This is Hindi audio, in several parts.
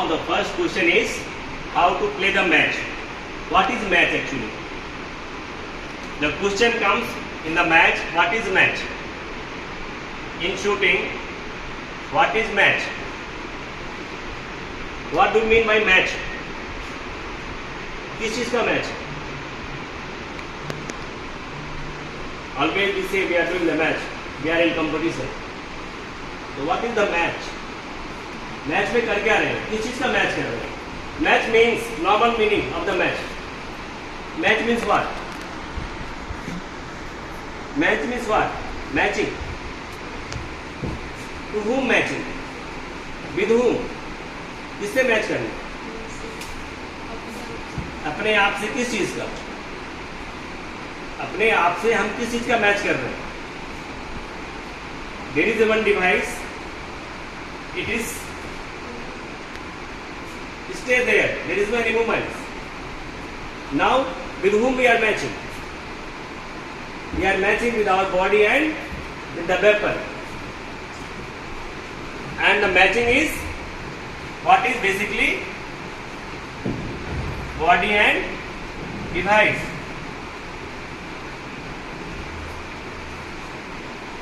the first question is how to play the match. What is match actually? The question comes in the match. What is match? In shooting, what is match? What do you mean by match? किस चीज का match? Always we say we are doing the match. We are in competition. So what is the match? Match में कर क्या रहे हैं? किस चीज का मैच कर रहे हैं? Match means normal meaning of the match. Match means what? Match means what? Matching. To whom matching? With whom? किससे मैच करना? अपने आप से किस चीज का? अपने आप से हम किस चीज का मैच कर रहे हैं? There is one device. It is stay there. There is no any movement. Now, with whom we are matching? We are matching with our body and with the weapon. And the matching is what is basically body and device.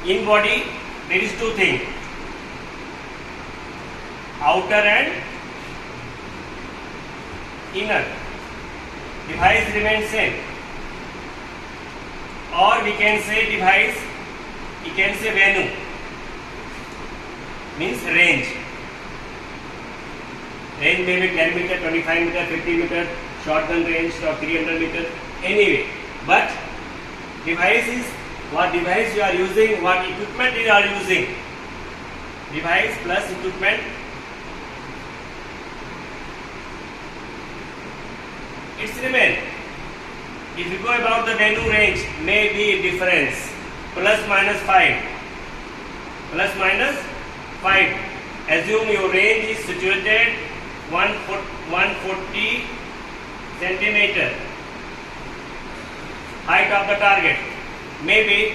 In body there is two things, outer and inner. Device remains same, or we can say device, we can say venue, means range. Range may be 10 meter, 25 meter, 50 meter, shotgun range or 300 meter, anyway. But device is what device you are using, what equipment you are using. Device plus equipment. It's remain. If you go about the venue range, may be difference plus minus 5. Plus minus 5. Assume your range is situated 140 centimeter. Height of the target maybe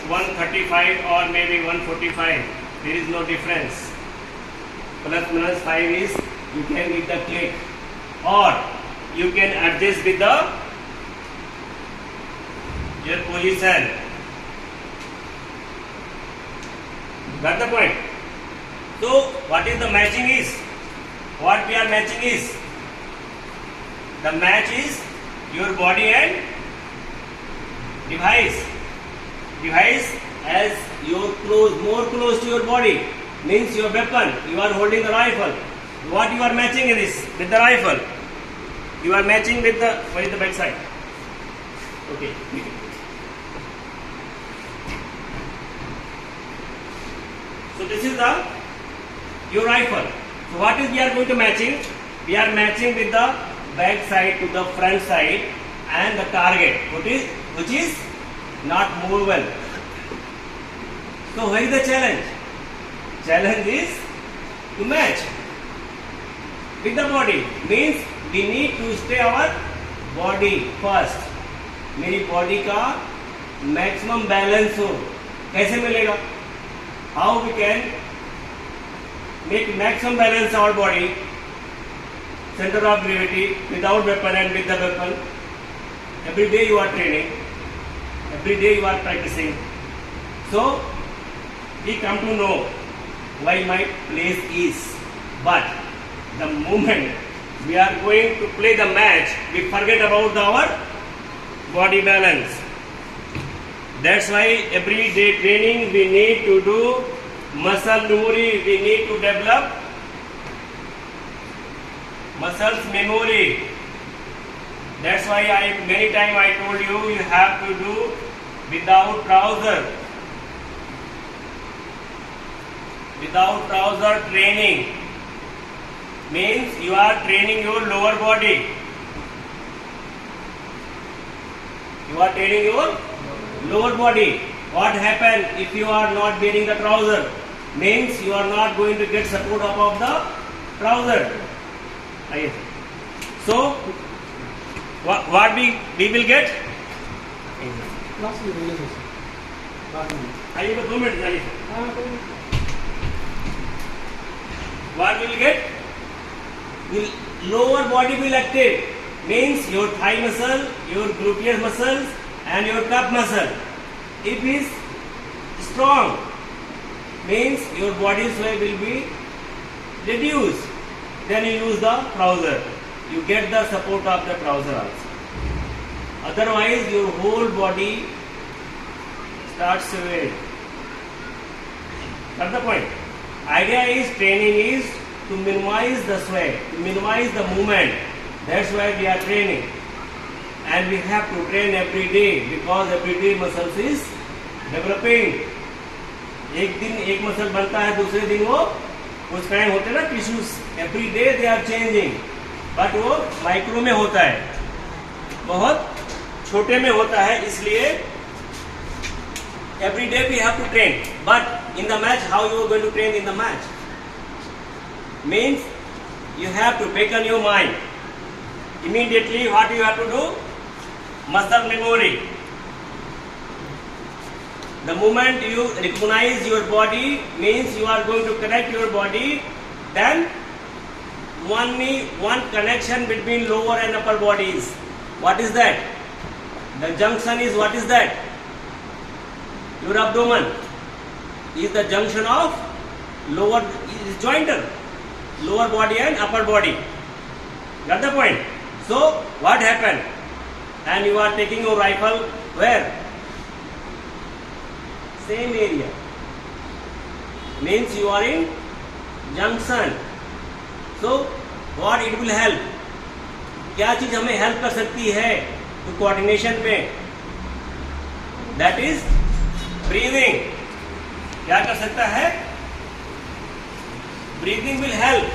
135 or maybe 145. There is no difference. Plus minus 5 is you can get the click, or you can adjust with the your position. Got the point? So what is the matching is? What we are matching is, the match is your body and device. Device as your close, more close to your body, means your weapon. You are holding the rifle. What you are matching in this with the rifle? You are matching with the, where is the back side? Okay. So this is the your rifle. So what is we are going to matching? We are matching with the back side to the front side and the target, which is not movable. So where is the challenge? Challenge is to match with the body. Means we need to stay our body first. मेरी body का maximum balance हो, कैसे मिलेगा? How we can make maximum balance our body, center of gravity, without weapon and with the weapon. Every day you are training, every day you are practicing. So we come to know why my place is. But the moment we are going to play the match, we forget about our body balance. That's why every day training we need to do muscle memory. We need to develop muscles memory. That's why many times I told you, you have to do without trouser. Without trouser training means you are training your lower body. You are training your lower body. What happens if you are not wearing the trouser? Means you are not going to get support of the trouser. So what we will get? आइए 2 मिनट आइए. What we will get? will lower body will active, means your thigh muscle, your gluteus muscles and your calf muscle. If is strong, means your body sway will be reduced. Then you use the trouser. You get the support of the trouser also. Otherwise, your whole body starts swaying. That's the point. Idea is training is to minimize the sway, to minimize the movement. That's why we are training. And we have to train every day because every day muscles is developing. एक दिन एक मसल बनता है, दूसरे दिन वो कुछ काइंड होते हैं ना tissues, every day they are changing, but वो माइक्रो में होता है, बहुत छोटे में होता है. इसलिए every day we have to train. But in the match, how you are going to train in the match? Means you have to beckon your mind. Immediately what you have to do? Muscle memory. The moment you recognize your body, means you are going to connect your body, then one connection between lower and upper bodies. What is that? The junction is, what is that? Your abdomen is the junction of lower, is jointer, lower body and upper body. Got the point? So what happened? And you are taking your rifle where? Same area. Means you are in junction. So what it will help? क्या चीज हमें हेल्प कर सकती है तो कोऑर्डिनेशन में? That is breathing. क्या कर सकता है? Breathing will help.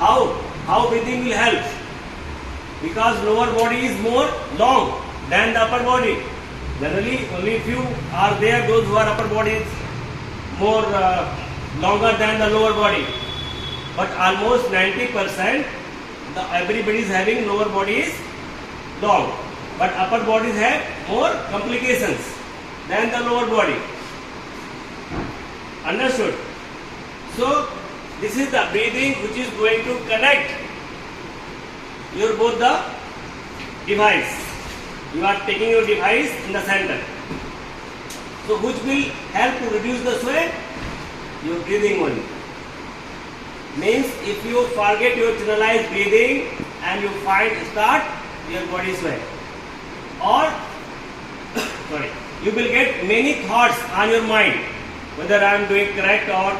How breathing will help? Because lower body is more long than the upper body. Generally, only few are there, those who are upper body is more longer than the lower body. But almost 90%, everybody is having lower body is long. But upper bodies have more complications than the lower body. Understood? So, this is the breathing which is going to connect your both the device. You are taking your device in the center. So which will help to reduce the sway? Your breathing only. Means if you forget your channelized breathing and you start your body sway, or sorry, you will get many thoughts on your mind whether I am doing correct or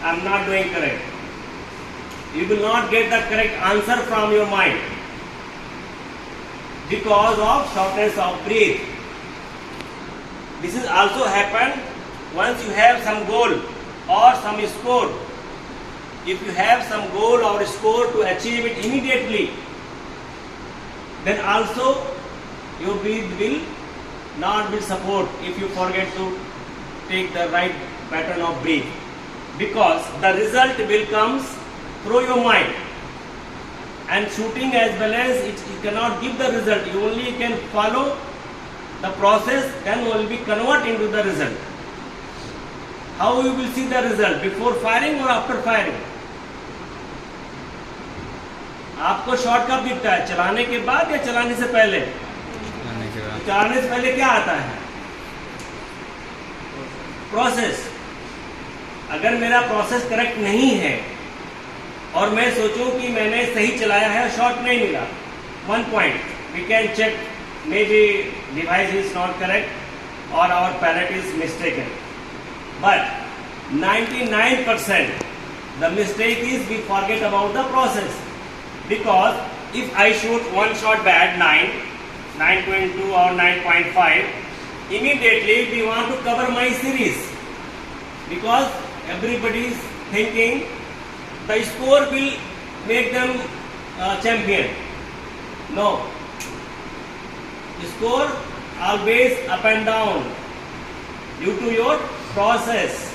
I am not doing correct. You will not get the correct answer from your mind because of shortness of breath. This is also happen once you have some goal or some score. If you have some goal or score to achieve it immediately, then also your breath will not be support if you forget to take the right pattern of breath, because the result will comes through your mind. And shooting as well as it cannot give the result. You only can follow the process, then will be convert into the result. How you will see the result? Before firing or after firing? आपको शॉट कब दिखता है? चलाने के बाद या चलाने से पहले? चलाने से पहले क्या आता है? प्रोसेस. अगर मेरा प्रोसेस करेक्ट नहीं है और मैं सोचूं कि मैंने सही चलाया है, शॉट नहीं मिला, 1 point we can check, maybe device is not correct or our palette is mistaken. But 99% the mistake is we forget about the process. Because if I shoot one shot bad, 9.2 or 9.5, immediately we want to cover my series, because everybody is thinking the score will make them champion. No. Score always up and down due to your process.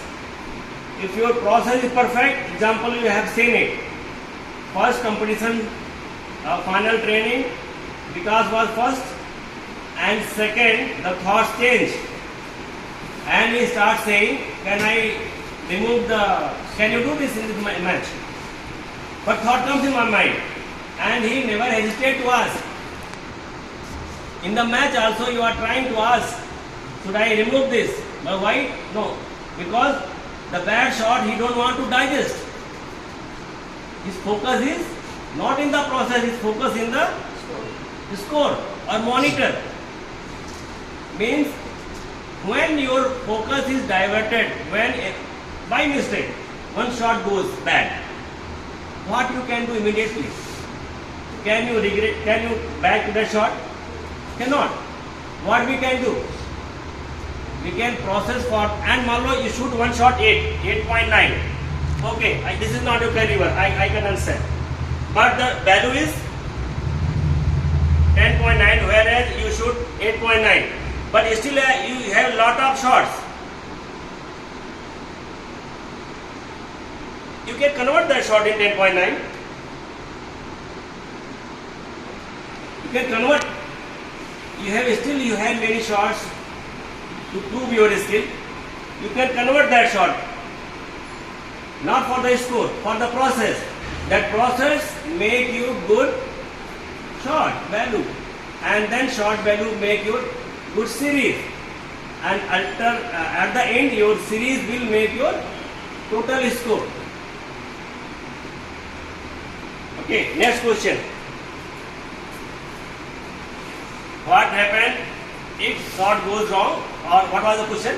If your process is perfect, example you have seen it. First competition, final training, Vikas was first, and second the thoughts changed, and he starts saying, can I remove the, can you do this in my match? But thought comes in my mind, and he never hesitate to ask. In the match also you are trying to ask, should I remove this? But why? No, because the bad shot he don't want to digest. His focus is not in the process, his focus in the score or monitor. Means when your focus is diverted, when by mistake one shot goes bad, what you can do immediately? Can you regret? Can you back to the shot? Cannot. What we can do? We can process for, and मान लो you shoot one shot 8.9. Okay, this is not your caliber. I can understand. But the value is 10.9, whereas you shoot 8.9. But still you have lot of shots. You can convert that shot in 10.9. You can convert. You have many shots to prove your skill. You can convert that shot. Not for the score, for the process. That process make you good shot value, and then shot value make you good series, and at the end your series will make your total score. Okay, next question. What happened if shot goes wrong, or what was the question?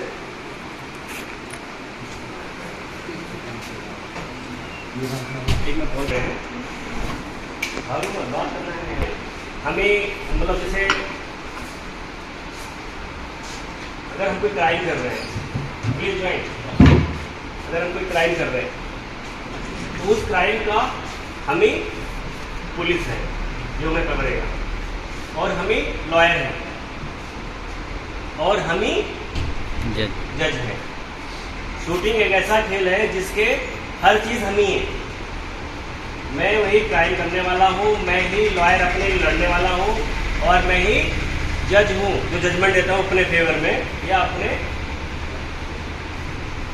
एक में बोल रहे हैं हमें, मतलब जैसे अगर हम कोई क्राइम कर रहे हैं, प्लीज ज्वाइन, अगर हम कोई क्राइम कर रहे हैं तो उस क्राइम का हमें पुलिस है जो हमें पकड़ेगा, और हमें लॉयर है, और हमें जज है। शूटिंग एक ऐसा खेल है जिसके हर चीज़ हम ही है। मैं वही क्राइम करने वाला हूँ, मैं ही लॉयर अपने लिए लड़ने वाला हूँ, और मैं ही जज हूँ जो जजमेंट देता हूँ अपने फेवर में, या अपने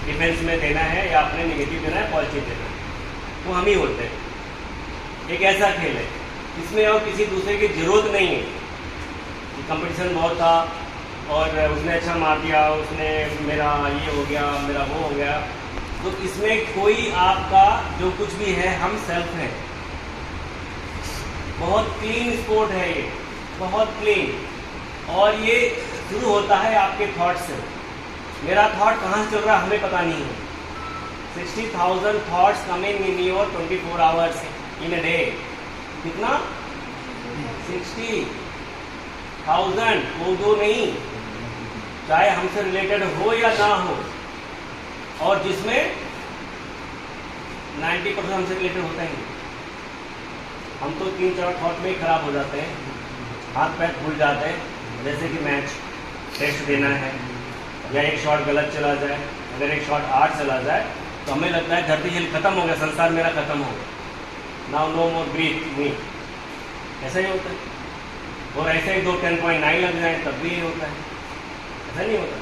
डिफेंस में देना है, या अपने नेगेटिव देना है, पॉजिटिव देना है। वो हम ही होते हैं। एक ऐसा खेल है इसमें और किसी दूसरे की जरूरत नहीं है। कंपटीशन बहुत था और उसने अच्छा मार दिया, उसने मेरा ये हो गया, मेरा वो हो गया, तो इसमें कोई आपका जो कुछ भी है, हम सेल्फ हैं। बहुत क्लीन स्पोर्ट है ये, बहुत क्लीन, और ये शुरू होता है आपके थॉट से। मेरा थॉट कहाँ से चल रहा है हमें पता नहीं है। 60,000 thoughts coming in your 24 hours in a day. कितना? 60,000, वो दो नहीं, चाहे हमसे रिलेटेड हो या ना हो, और जिसमें 90% हमसे रिलेटेड होता ही नहीं। हम तो 3-4 थॉट में ही खराब हो जाते हैं, हाथ पैर भूल जाते हैं। जैसे कि मैच टेस्ट देना है, या एक शॉट गलत चला जाए, अगर एक शॉट 8 चला जाए तो हमें लगता है धरती हिल खत्म हो गया, संसार मेरा खत्म हो गया, नाउ नो मोर ब्रीथ मी। ऐसा ही होता है। और ऐसे ही 2 10.9 लग जाए तब भी ये होता है। ऐसा नहीं होता।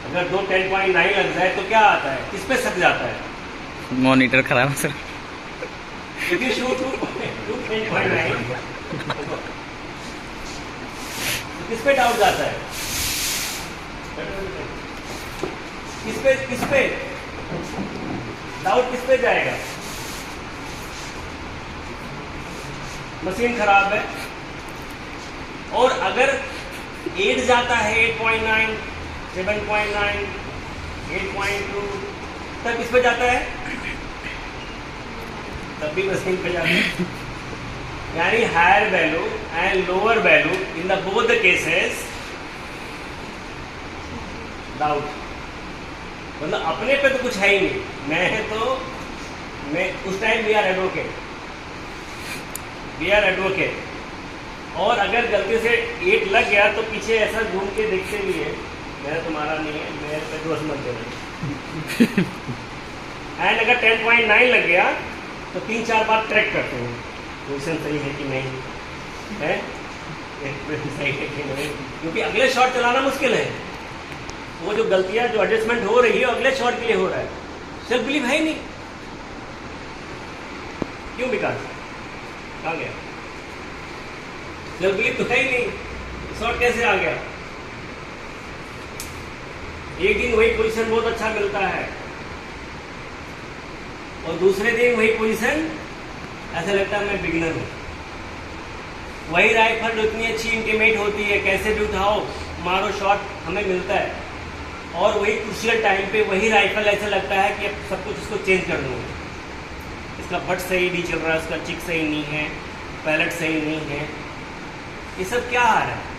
अगर 2 10.9 लग जाए तो क्या आता है, किस पे सक जाता है? मॉनिटर खराब है सर। क्योंकि शो 2 10.9 किस पे डाउट जाता है? किस पे डाउट किस पे जाएगा? मशीन खराब है। और अगर 8 जाता है, 8.9, 7.9, 8.2, तब किस पे जाता है? तब भी मशीन पे जाता है। यानी higher value and lower value in the both the cases doubt. मतलब अपने पे तो कुछ है ही नहीं, मैं उस टाइम वी आर एडवोकेट। और अगर गलती से 8 लग गया तो पीछे ऐसा घूम के देखते भी है, मेरा तुम्हारा नहीं है, मेरे पे दोष मत देना। एंड अगर 10.9 लग गया तो 3-4 बार ट्रैक करते हैं, पोजिशन सही है कि नहीं है, सही है कि नहीं, क्योंकि अगले शॉट चलाना मुश्किल है। वो जो गलतियां, जो एडजस्टमेंट हो रही है अगले शॉट के लिए हो रहा है, सेल्फ बिलीव है ही नहीं। क्यों विकास? कहाँ गया? सेल्फ बिलीफ तो है ही नहीं, शॉट कैसे आ गया? एक दिन वही पोजीशन बहुत अच्छा मिलता है और दूसरे दिन वही पोजीशन ऐसा लगता है मैं बिगिनर हूं। वही राइफल जो इतनी अच्छी इंटीमेट होती है, कैसे भी उठाओ मारो शॉट हमें मिलता है, और वही क्रूशियल टाइम पे वही राइफल ऐसा लगता है कि अब सब कुछ इसको चेंज कर दूंगा। इसका बट सही नहीं चल रहा है, उसका चिक सही नहीं है, पैलेट सही नहीं है, ये सब क्या आ रहा है?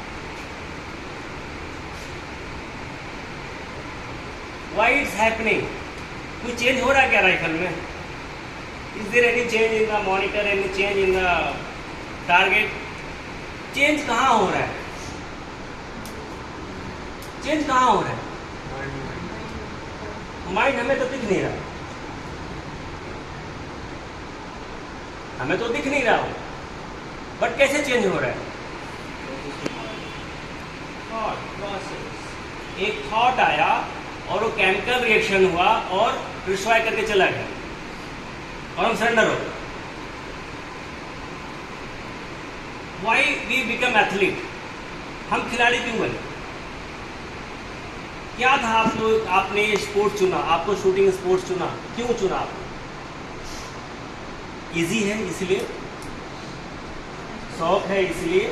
Why it's happening? कोई चेंज हो रहा है क्या राइफल में? Is there any change in the monitor, any change in the target? Change कहाँ हो रहा है? चेंज कहाँ हो रहा है? माइंड हमें तो दिख नहीं रहा, हमें तो दिख नहीं रहा हो, बट कैसे चेंज हो रहा है? एक थॉट आया और वो केमिकल रिएक्शन हुआ और डिस्ट्रॉय करके चला गया और हम सरेंडर हो गए। Why we become athlete? हम खिलाड़ी क्यों बने? क्या था आप लोग, आपने ये स्पोर्ट्स चुना, आपको शूटिंग स्पोर्ट्स चुना, क्यों चुना आपने? इजी है इसलिए, शौक है इसलिए,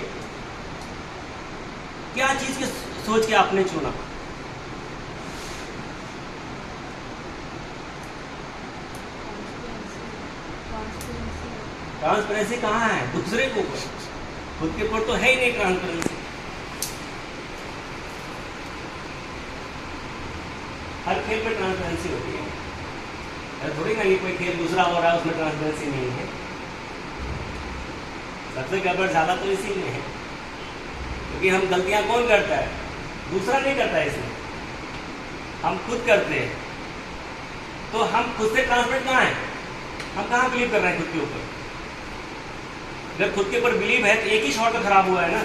क्या चीज के सोच के आपने चुना? ट्रांसपेरेंसी कहाँ है? दूसरे के ऊपर, खुद के ऊपर तो है ही नहीं ट्रांसपेरेंसी। हर खेल में ट्रांसपेरेंसी होती है, ऐसा थोड़ी ना ये कोई खेल दूसरा हो रहा है उसमें ट्रांसपेरेंसी नहीं है। सबसे गड़बड़ ज्यादा तो इसी में है, क्योंकि हम गलतियां कौन करता है? दूसरा नहीं करता है, इसमें हम खुद करते हैं। तो हम खुद से ट्रांसपेरेंट कहाँ है? हम कहाँ बिलीव कर रहे हैं खुद के ऊपर? अगर खुद के ऊपर बिलीव है तो एक ही शॉट तो खराब हुआ है ना।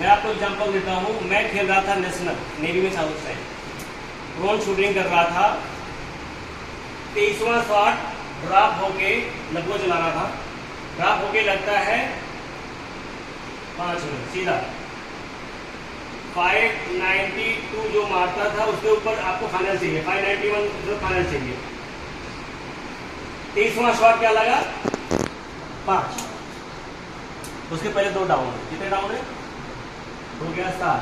मैं आपको एग्जांपल देता हूँ, मैं खेल रहा था नेशनल नेवी में, साउथ टाइम ड्रोन शूटिंग कर रहा था, 23वां शॉट ड्रॉप होके लगभग चलाना था, ड्रॉप होके लगता है 5 मिनट सीधा 592 जो मारता था उसके ऊपर आपको फाइनल चाहिए, 591 जो फाइनल चाहिए। 23वां शॉट क्या लगा? 5। उसके पहले 2 डाउन, कितने डाउन है? हो गया 7।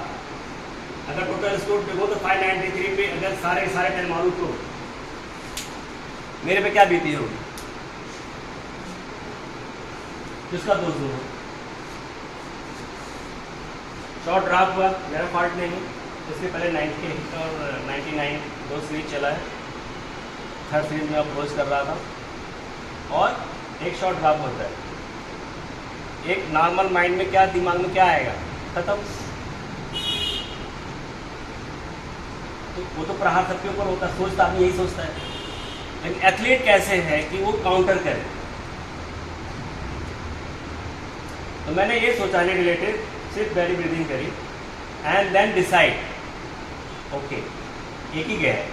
अगर टोटल स्कोर देखो तो 593 पे अगर सारे 10 मारूं तो मेरे पे क्या बीती होगी? किसका दोष दूंगा? शॉट ड्रॉप हुआ, मेरा फॉल्ट नहीं है। इसके पहले 90 और 99 2 सीरीज चला है, 3rd सीरीज में अप्रोच कर रहा था और एक शॉट ड्रॉप होता है। एक नॉर्मल माइंड में क्या, दिमाग में क्या आएगा? खत्म। तो वो तो प्रहार सबके ऊपर होता है, सोचता आदमी यही सोचता है, लेकिन एथलीट कैसे है कि वो काउंटर करे। तो मैंने ये सोचा नहीं रिलेटेड, सिर्फ बैरी ब्रीदिंग करी एंड देन डिसाइड, ओके एक ही गया है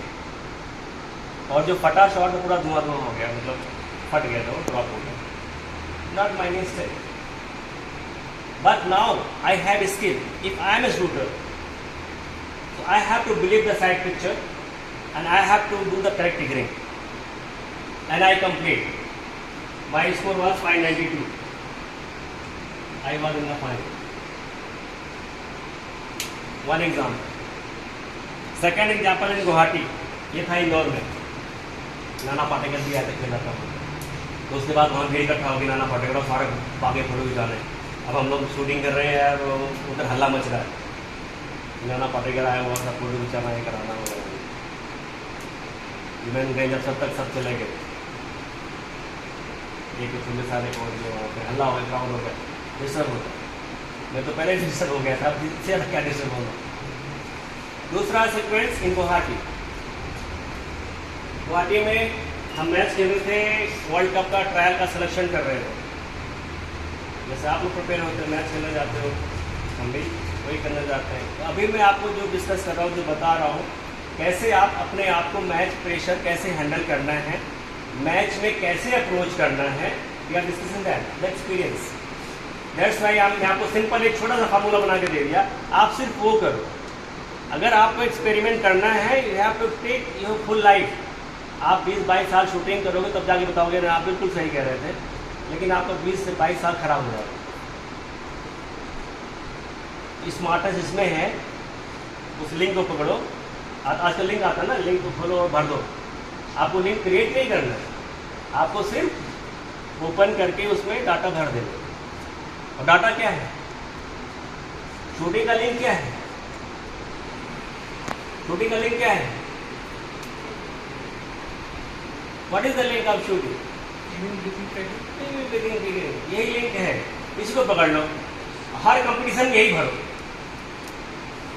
और जो फटा शॉट तो पूरा धुआं हो गया, मतलब फट गया, तो ड्रॉप हो गया, not my mistake. But now I have skill, if I am a shooter so I have to believe the side picture and I have to do the correct triggering and I complete. My score was 592. I was in the final. One example. Second example in Guwahati. ये था इंदौर में, नाना पाटेकर भी आए थे खेला था। तो उसके बाद वहाँ भीड़ इकट्ठा होगी, नाना पाटेकर और सारे बागे फोटो खिंचाने। अब हम लोग शूटिंग कर रहे हैं यार, उधर हल्ला मच रहा है, नाना पाटेकर आया हुआ था, फोटो खिंचाना है, कराना वगैरह। इवेंट गए जब सब तक सब चले गए, एक खुले सारे पहुँच गए वहाँ पे, हल्ला हो गया, क्राउड हो गया, डिस्टर्ब होता। मैं तो पहले ही डिस्टर्ब हो गया था, अब इससे क्या डिस्टर्ब होगा। दूसरा सीक्वेंस इन गुवाहाटी। गुवाहाटी में हम मैच खेल रहे थे, वर्ल्ड कप का ट्रायल का सिलेक्शन कर रहे थे। जैसे आप लोग प्रिपेयर होते हैं, मैच खेलने जाते हो, हम भी वही करने जाते हैं। तो अभी मैं आपको जो डिस्कस कर रहा हूँ, जो बता रहा हूँ, कैसे आप अपने आप को मैच प्रेशर कैसे हैंडल करना है, मैच में कैसे अप्रोच करना है, we are discussing that the experience. That's why मैं आपको सिंपल एक छोटा सा फार्मूला बना के दे दिया, आप सिर्फ वो करो। अगर आपको एक्सपेरिमेंट करना है, you have to take your full life. आप 20-22 साल शूटिंग करोगे तब जाके बताओगे ना, आप बिल्कुल सही कह रहे थे, लेकिन आपका 20 से 22 साल खराब हो जाएगा। स्मार्टनेस इसमें है, उस लिंक को पकड़ो। आजकल लिंक आता है ना, लिंक को खोलो और भर दो। आपको लिंक क्रिएट नहीं करना है, आपको सिर्फ ओपन करके उसमें डाटा भर देना। और डाटा क्या है? शूटिंग का लिंक क्या है? शूटिंग का लिंक क्या है? What is the link of shooting? यही लिंक है, इसको पकड़ लो। हर कंपटीशन यही भरो,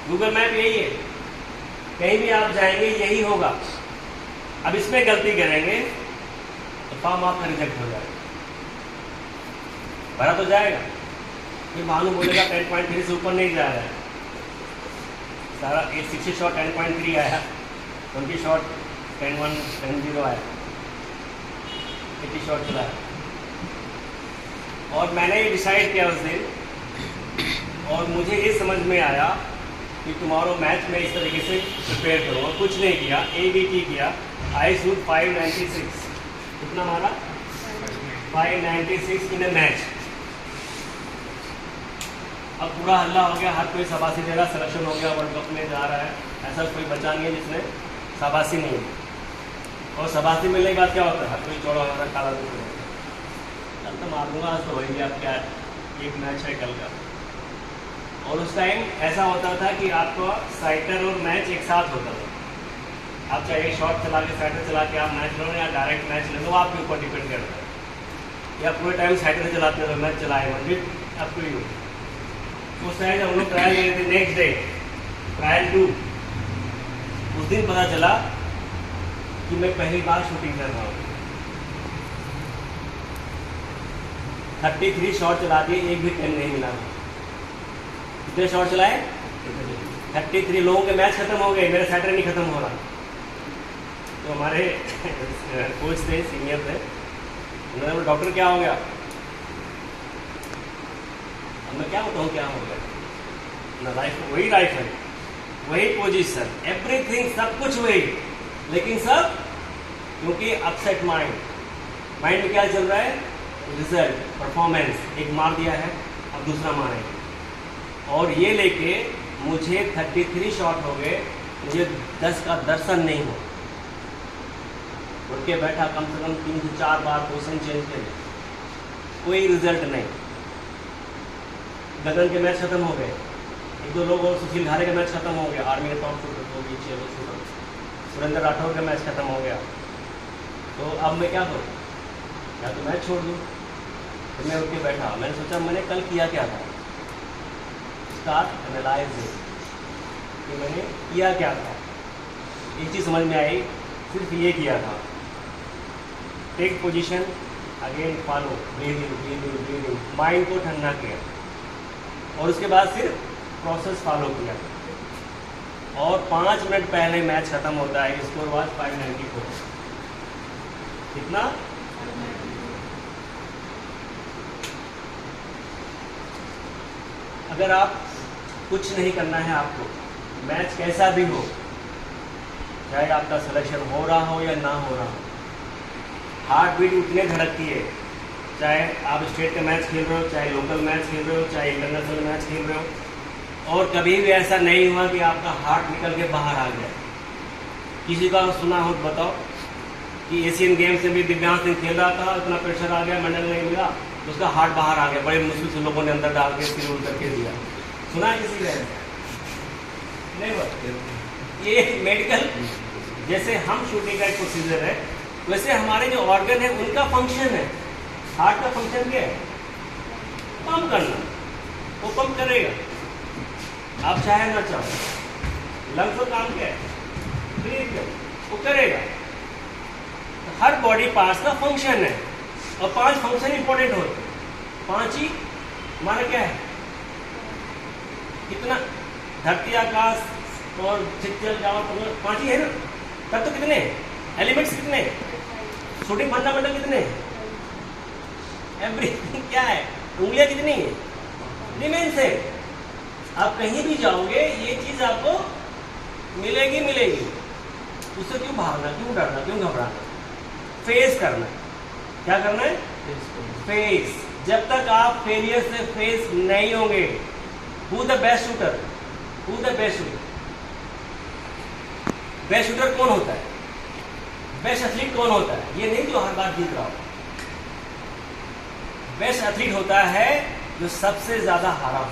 गूगल मैप यही है, कहीं भी आप जाएंगे यही होगा। अब इसमें गलती करेंगे तो फॉर्म आपका रिजेक्ट हो जाएगा। भरा तो जाएगा, फिर मालूम बोलेगा 10.3 से ऊपर नहीं जा रहा है। सारा 60 शॉट 10.3 आया, 20 शॉट 10.1 10.0 आया, 80 शॉट चला है। और मैंने ये डिसाइड किया उस दिन, और मुझे ये समझ में आया कि टुमारो मैच में इस तरीके से प्रिपेयर करूँ, और कुछ नहीं किया। ABT किया, आई शूट 596, कितना हमारा 596 इन ए मैच। अब पूरा हल्ला हो गया, हर कोई शाबाशी दे रहा, सिलेक्शन हो गया, वर्ल्ड कप में जा रहा है। ऐसा कोई बचा नहीं है जिसने शाबाशी नहीं है। और शाबाशी मिलने के बाद क्या होता है, हर कोई चौड़ा हमारा काला दूध होता है, कल तो मार दूंगा, आज तो वही आप क्या, एक मैच है कल का। और उस टाइम ऐसा होता था कि आपका साइटर और मैच एक साथ होता था। आप चाहे शॉट चला के साइटर चला के आप मैच लो, या डायरेक्ट मैच ले लो, आपके ऊपर डिपेंड करता है। या पूरे टाइम साइटर चलाते हो, मैच चलाए मंजिल आपको ही हो। उस टाइम जब हम लोग ट्रायल गए थे, नेक्स्ट डे ट्रायल 2, उस दिन पता चला कि मैं पहली बार शूटिंग कर रहा हूँ। 33 शॉट चला दिए, एक भी 10 नहीं मिला। कितने शॉट चलाए? 33 लोगों के मैच खत्म हो गए, मेरा सैटर नहीं खत्म हो रहा। तो हमारे कोच थे, सीनियर थे, उन्होंने बोला डॉक्टर क्या हो गया? अब मैं क्या बताऊँ क्या हो गया ना, लाइफ वही लाइफ है, वही पोजीशन, एवरीथिंग, सब कुछ वही, लेकिन सब क्योंकि अपसेट माइंड में क्या चल रहा है, रिजल्ट, परफॉर्मेंस। एक मार दिया है, अब दूसरा मारेंगे। और ये लेके मुझे 33 शॉट हो गए, मुझे 10 का दर्शन नहीं हो। उठ के बैठा, कम से कम 3 से 4 बार पोजीशन चेंज किया, कोई रिजल्ट नहीं। गगन के मैच खत्म हो गए, 1-2 लोग और, सुशील घारे का मैच खत्म हो गया, आर्मी के टॉप शूटर तो पीछे सुरेंद्र राठौर का मैच खत्म हो गया। तो अब मैं क्या करूँ, या तो मैच छोड़ दूँ। तो मैं उठ के बैठा, मैंने सोचा मैंने कल किया क्या था, स्टार्ट एनालाइज कि मैंने किया क्या था। एक चीज़ समझ में आई, सिर्फ ये किया था, take position, again follow, breathing, mind को ठंडा किया, और उसके बाद सिर्फ प्रोसेस फॉलो किया। और 5 मिनट पहले मैच खत्म होता है, स्कोर वाज 594। कितना? अगर आप कुछ नहीं करना है, आपको मैच कैसा भी हो, चाहे आपका सिलेक्शन हो रहा हो या ना हो रहा हो, हार्ट बीट उतने धड़कती है, चाहे आप स्टेट का मैच खेल रहे हो, चाहे लोकल मैच खेल रहे हो, चाहे इंटरनेशनल मैच खेल रहे हो। और कभी भी ऐसा नहीं हुआ कि आपका हार्ट निकल के बाहर आ गया। किसी का सुना हो तो बताओ कि एशियन गेम्स में भी दिव्यांग सिंह खेल रहा था, इतना प्रेशर आ गया, मेडल नहीं मिला, तो उसका हार्ट बाहर आ गया, बड़े मुश्किल से लोगों ने अंदर डाल के सिर उड़ करके दिया। सुना है किसी का? नहीं बात। ये मेडिकल, जैसे हम शूटिंग का एक प्रोसीजर है, वैसे हमारे जो ऑर्गन है उनका फंक्शन है। हार्ट का फंक्शन क्या है? पंप करना, वो पंप करेगा, आप चाहे ना चाहो। लंग्स का काम क्या है? ब्रीथ कर, वो करेगा। तो हर बॉडी पार्ट्स का फंक्शन है, और 5 फंक्शन इंपॉर्टेंट होते हैं। 5 ही हमारा क्या है? कितना? धरती, आकाश और जल, जावा, 5 ही है ना। तब तो कितने एलिमेंट्स, कितने? शूटिंग फंडामेंटल कितने हैं? एवरीथिंग क्या है? उंगलियां कितनी है? रिमेन से। आप कहीं भी जाओगे ये चीज आपको मिलेगी मिलेगी। उससे क्यों भागना, क्यों डरना, क्यों घबराना? फेस करना। क्या करना है? फेस। जब तक आप फेलियर से फेस नहीं होंगे, who the best shooter? Who the best shooter? Best shooter कौन होता है? बेस्ट एथलीट कौन होता है? ये नहीं जो हर बार जीत रहा हो। बेस्ट एथलीट होता है जो सबसे ज्यादा हारा हो,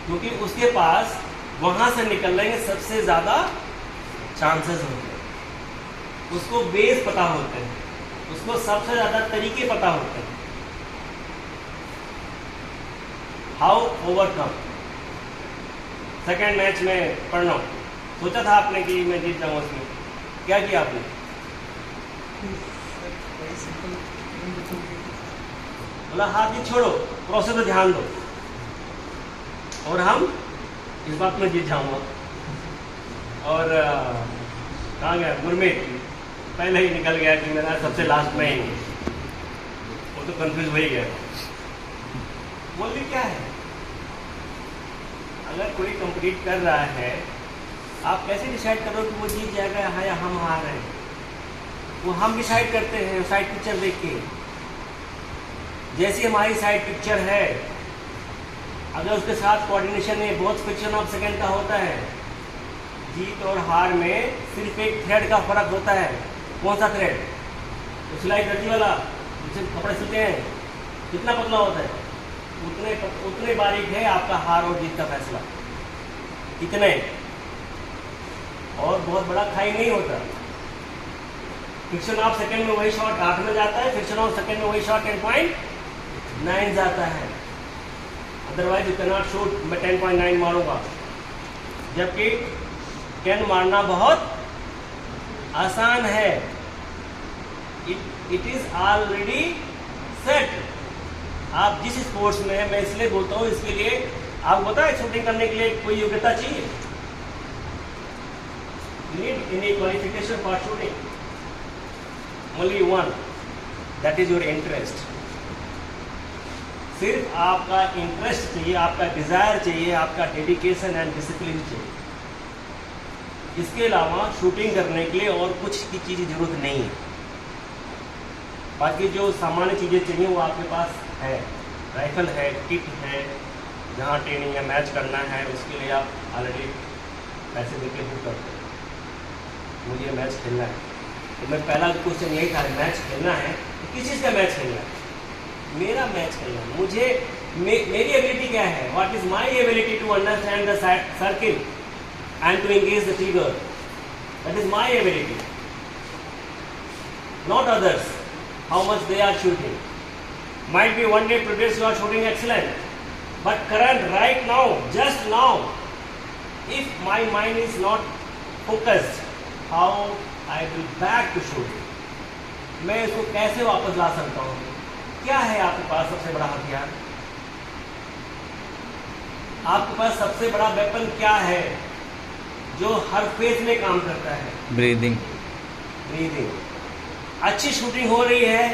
क्योंकि उसके पास वहां से निकलने के सबसे ज्यादा चांसेस होते हैं। उसको बेस पता होते हैं, उसको सबसे ज्यादा तरीके पता होते हैं। How overcome. सेकेंड मैच में पढ़ना सोचा था आपने कि मैं जीत जाऊंगा उसमें, क्या किया आपने? बोला हाथ ही छोड़ो, प्रोसेस पे ध्यान दो और हम इस बात में जीत जाऊंगा। और कहाँ गया गुरमीत? पहले ही निकल गया कि मेरा सबसे लास्ट में ही हूँ। वो तो कंफ्यूज हो ही गया। बोल क्या है, अगर कोई कंप्लीट कर रहा है, आप कैसे डिसाइड करो कि वो जीत जाएगा या हम हार रहे हैं? वो हम डिसाइड करते हैं साइड पिक्चर देख के। जैसी हमारी साइड पिक्चर है, अगर उसके साथ कोऑर्डिनेशन में बहुत फ्रिक्शन ऑफ सेकंड का होता है, जीत और हार में सिर्फ एक थ्रेड का फर्क होता है। कौन सा थ्रेड? तो सिलाई दर्जी वाला जिससे कपड़े सिलते हैं, कितना पतला होता है, उतने बारीक है आपका हार और जीत का फैसला। इतने, और बहुत बड़ा खाई नहीं होता। फ्रिक्शन ऑफ सेकंड में वही शॉट 8 में जाता है, फ्रिक्शन ऑफ सेकंड में वही शॉट 10.9 जाता है। Otherwise you can not shoot. मैं 10.9 मारूंगा, जबकि 10 मारना बहुत आसान है। It is already set. आप जिस स्पोर्ट्स में, मैं इसलिए बोलता हूँ, इसके लिए आपको पता है शूटिंग करने के लिए कोई योग्यता चाहिए? Need any qualification for shooting? Only one, that is your interest. सिर्फ आपका इंटरेस्ट चाहिए, आपका डिजायर चाहिए, आपका डेडिकेशन एंड डिसिप्लिन चाहिए। इसके अलावा शूटिंग करने के लिए और कुछ की चीज़ की जरूरत नहीं है। बाकी जो सामान्य चीज़ें चाहिए वो आपके पास है। राइफल है, किट है, जहाँ ट्रेनिंग या मैच करना है उसके लिए आप ऑलरेडी पैसे देके बुक करते हैं। मुझे मैच खेलना है, तो मैं पहला क्वेश्चन यही था, मैच खेलना है तो किस चीज़ का मैच खेलना है? मेरा मैच खेलना है। मुझे मेरी एबिलिटी क्या है? What is my ability to understand the circle and to engage the trigger. That is my ability, not others, how much they are shooting. Might be one day progress you are shooting excellent, but current right now, just now, if my mind is not focused, how I will back to shoot? मैं इसको कैसे वापस ला सकता हूँ? क्या है आपके पास सबसे बड़ा हथियार? आपके पास सबसे बड़ा वेपन क्या है जो हर फेज में काम करता है? ब्रीदिंग। अच्छी शूटिंग हो रही है,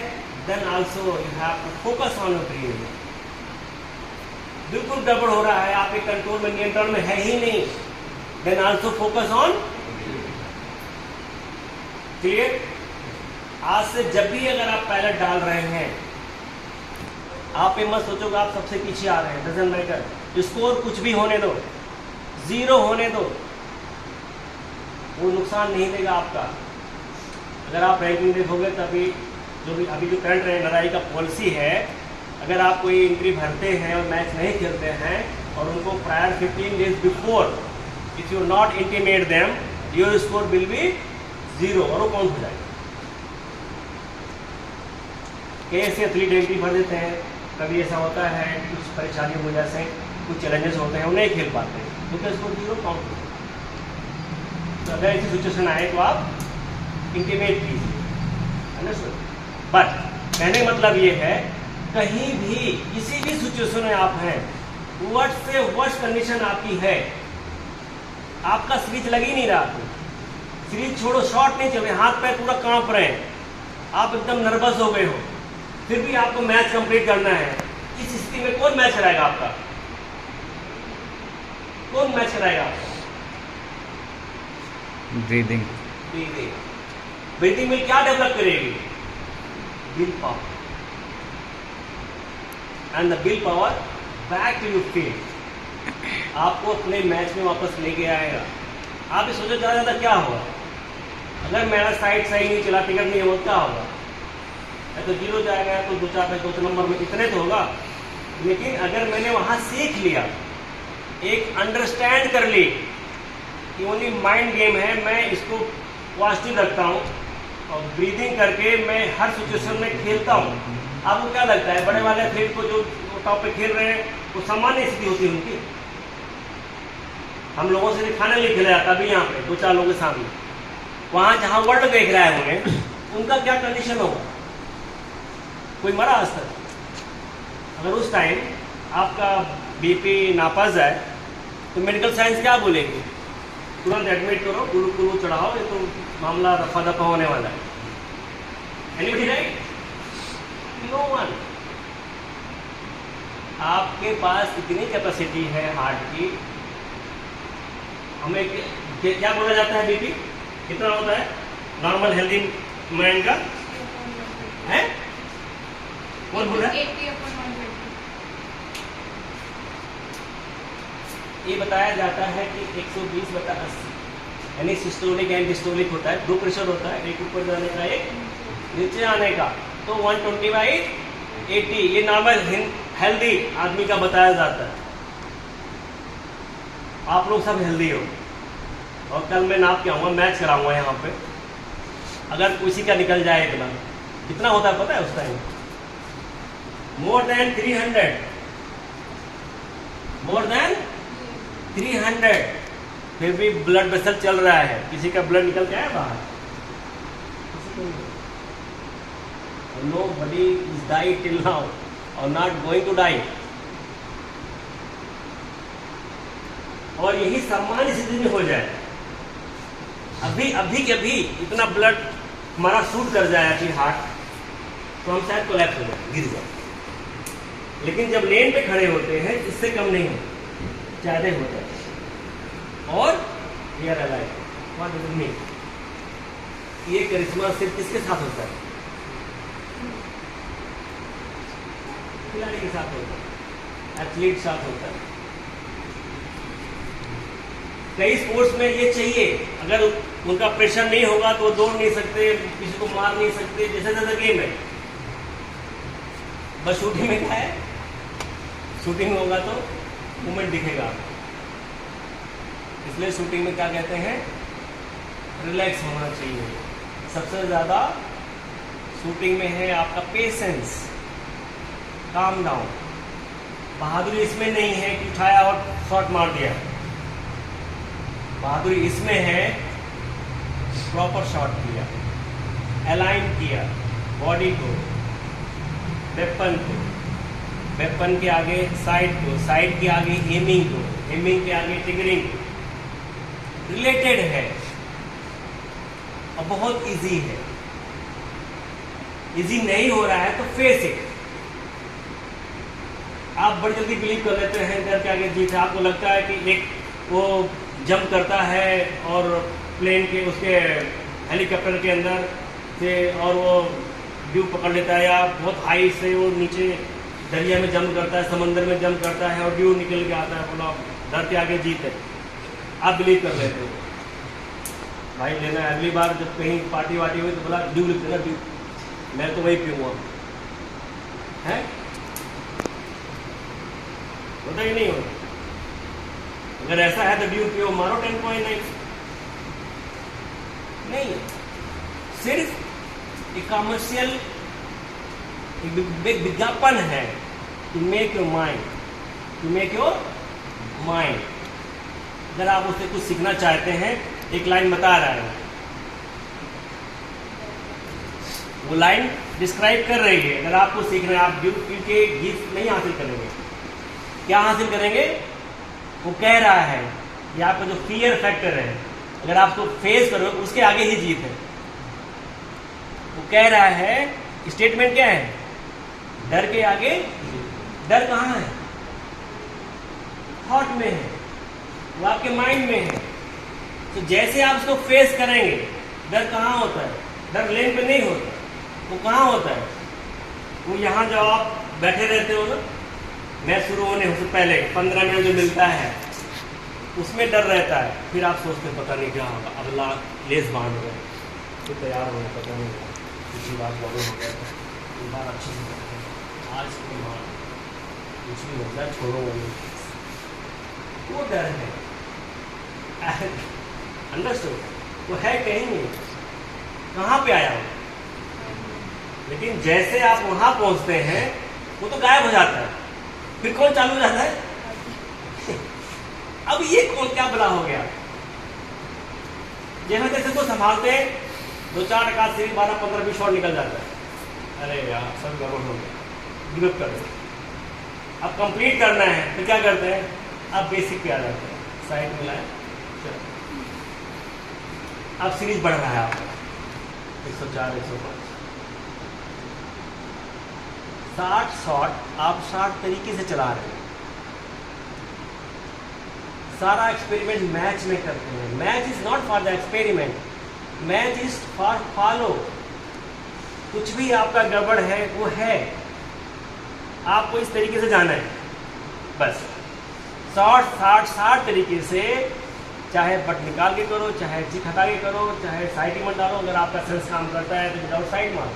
then also you have to focus on your breathing. बिल्कुल गड़बड़ हो रहा है, आपके कंट्रोल में, नियंत्रण में है ही नहीं, then also focus on. Clear? आज से जब भी अगर आप पायलट डाल रहे हैं, आप ये मत सोचोगे आप सबसे पीछे आ रहे हैं। डजंट मैटर, स्कोर कुछ भी होने दो, 0 होने दो, वो नुकसान नहीं देगा आपका। अगर आप रैंकिंग देखोगे तभी, जो भी अभी जो करंट लड़ाई का पॉलिसी है, अगर आप कोई एंट्री भरते हैं और मैच नहीं खेलते हैं और उनको prior 15 days before if you not intimate them, your score will be 0 और वो काउंट हो जाएगा। कई ऐसे एथलीट एंट्री भर देते हैं, कभी ऐसा होता है कुछ परेशानियों की वजह से, कुछ चैलेंजेस होते हैं, वो नहीं खेल पाते, तो स्कोर 0 काउंट होता है। तो अगर ऐसी सिचुएशन आए तो आप इंटीमेट कीजिए, अंडरस्टूड? बट कहने का मतलब ये है, कहीं भी किसी भी सिचुएशन में आप हैं, वर्स्ट से वर्स्ट कंडीशन आपकी है, आपका स्विच लग ही नहीं रहा, आपको सीरीज छोड़ो, शॉट नहीं चल रहे, हाथ पैर पूरा कांप रहे हैं, आप एकदम नर्वस हो गए हो, फिर भी आपको मैच कंप्लीट करना है। इस स्थिति में कौन मैच कराएगा आपका? कौन मैच कराएगा आपका? ब्रीदिंग। ब्रीदिंग। ब्रीदिंग में क्या डेवलप करेगी? Will power, and the will power back to your field आपको अपने मैच में वापस लेके आएगा। आप ये सोचो ज़्यादा ज़्यादा क्या होगा अगर मेरा साइड सही नहीं चला, टिकट नहीं होगा, क्या होगा? या तो 0 जाएगा, या तो 2-4 नंबर में, इतने तो होगा। लेकिन अगर मैंने वहाँ सीख लिया, एक अंडरस्टैंड कर ली कि ओनली माइंड गेम है, मैं इसको पॉजिटिव रखता हूँ और ब्रीदिंग करके मैं हर सिचुएशन में खेलता हूँ। आपको क्या लगता है बड़े वाले एथलीट को जो टॉप पे खेल रहे हैं वो सामान्य स्थिति होती है उनकी? हम लोगों से दिखाने लिए खेला जाता अभी यहाँ पे 2-4 लोगों के सामने, वहाँ जहाँ वर्ल्ड देख रहा है उन्हें, उनका क्या कंडीशन होगा? कोई मरा आज तक? अगर उस टाइम आपका बीपी नापा जाए तो मेडिकल साइंस क्या बोलेगी? तुरंत एडमिट करो, गुरु चढ़ाओ, ये तो मामला रफा दफा होने वाला है। Anybody right? No one. आपके पास इतनी कैपेसिटी है हार्ट की। हमें क्या बोला जाता है? बीपी कितना होता है नॉर्मल हेल्दी मैन का? है कौन बोल रहा है? 80/120। ये बताया जाता है कि 120/80 यानी सिस्टोलिक एंड डिस्टोलिक होता है, 2 प्रेशर होता है, एक ऊपर जाने का एक नीचे आने का। तो 120/80 ये नॉर्मल हेल्दी आदमी का बताया जाता है। आप लोग सब हेल्दी हो और कल मैं नाप के आऊँगा, मैच कराऊंगा यहाँ पे। अगर किसी का निकल जाए इतना, कितना होता है पता है उस time? More than 300, more than 300। फिर भी ब्लड वेसल चल रहा है, किसी का ब्लड निकल के आया बाहर? Nobody is died till now or not going to die। और यही सामान्य स्थिति में हो जाए, अभी के अभी इतना ब्लड हमारा शूट कर जाए कि हार्ट, तो हम शायद कोलैप्स हो जाए, गिर जाए। लेकिन जब लेन पे खड़े होते हैं इससे कम नहीं होता, ज़्यादा होता है। और we are alive. What does it mean? ये करिश्मा सिर्फ किसके साथ होता है? खिलाड़ी के साथ होता है, एथलीट साथ होता है। कई स्पोर्ट्स में ये चाहिए, अगर उनका प्रेशर नहीं होगा तो वो दौड़ नहीं सकते, किसी को मार नहीं सकते, जैसे जैसे गेम है। बस शूटिंग में क्या है? शूटिंग में होगा तो मूवमेंट दिखेगा, इसलिए शूटिंग में क्या कहते हैं? रिलैक्स होना चाहिए। सबसे ज़्यादा शूटिंग में है आपका पेशेंस, काम डाउन। बहादुरी इसमें नहीं है कि उठाया और शॉट मार दिया, बहादुरी इसमें है प्रॉपर शॉट किया, अलाइन किया बॉडी को, वेपन के आगे साइड को, साइड के आगे एमिंग को, एमिंग के आगे ट्रिगरिंग को। रिलेटेड है और बहुत इजी है। इजी नहीं हो रहा है तो फेस इट। आप बड़ी जल्दी बिलीव कर लेते हैं डर के आगे जीत है। आपको लगता है कि एक वो जंप करता है और प्लेन के उसके हेलीकॉप्टर के अंदर से और वो व्यू पकड़ लेता है, या बहुत हाई से वो नीचे दरिया में जंप करता है, समंदर में जंप करता है और व्यू निकल के आता है। बोला डर के आगे जीत है, आप बिलीव कर लेते हो। भाई लेना अगली बार जब कहीं पार्टी वार्टी हुई तो बोला ड्यू लिख देना, ड्यू, मैं तो वही पीऊँगा, है होता ही नहीं होता। अगर ऐसा है तो ड्यू पियो, मारो 10.9। नहीं, सिर्फ एक कमर्शियल एक विज्ञापन है to make your mind, to make your mind. अगर आप उससे कुछ सीखना चाहते हैं, एक लाइन बता रहा है, वो लाइन डिस्क्राइब कर रही है। अगर आपको सीखना है, आप ड्यू पी के गीत नहीं हासिल करेंगे। क्या हासिल करेंगे? वो कह रहा है कि आपका जो फियर फैक्टर है अगर आप उसको फेस करो उसके आगे ही जीत है। वो कह रहा है, स्टेटमेंट क्या है, डर के आगे, डर कहाँ है, थॉट में है, वो आपके माइंड में है। तो जैसे आप उसको फेस करेंगे, डर कहाँ होता है, डर लेन पे नहीं होता, वो कहाँ होता है, वो यहाँ जो आप बैठे रहते हो ना, मैच शुरू होने से पहले 15 मिनट जो मिलता है उसमें डर रहता है। फिर आप सोचते पता नहीं क्या होगा, अगला लेस बांध हो गए, फिर तैयार हो गए, पता नहीं होगा पिछली बार बॉलो हो गया था, इस बार अच्छे से करते हैं, आज कोई बार कुछ भी हो जाए छोड़ोगे नहीं, वो डर है। अंडरस्टूड? वो है कहीं नहीं, कहाँ पे आया हो, लेकिन जैसे आप वहाँ पहुँचते हैं वो तो गायब हो जाता है, फिर कौन चालू हो जाता है? अब ये कौन क्या बला हो गया? जैसे जैसे को संभालते हैं 2-4 टका से 12-15-20 शॉट निकल जाता है, अरे यार सब गड़बड़ हो गया, गिव अप कर दो। अब कंप्लीट करना है तो क्या करते हैं, अब बेसिक पे आ जाते हैं, साइड में लाए, चलो अब सीरीज बढ़ रहा है आपका 104, 105, 60 शॉट आप 60 तरीके से चला रहे हैं। सारा एक्सपेरिमेंट मैच में करते हैं। Match is not for the experiment, match is for follow. कुछ भी आपका गड़बड़ है वो है, आपको इस तरीके से जाना है बस। 60 तरीके से, चाहे बट निकाल के करो, चाहे जी हटा के करो, चाहे साइड मत डालो। अगर आपका सेंस काम करता है तो विदाउट साइड मारो।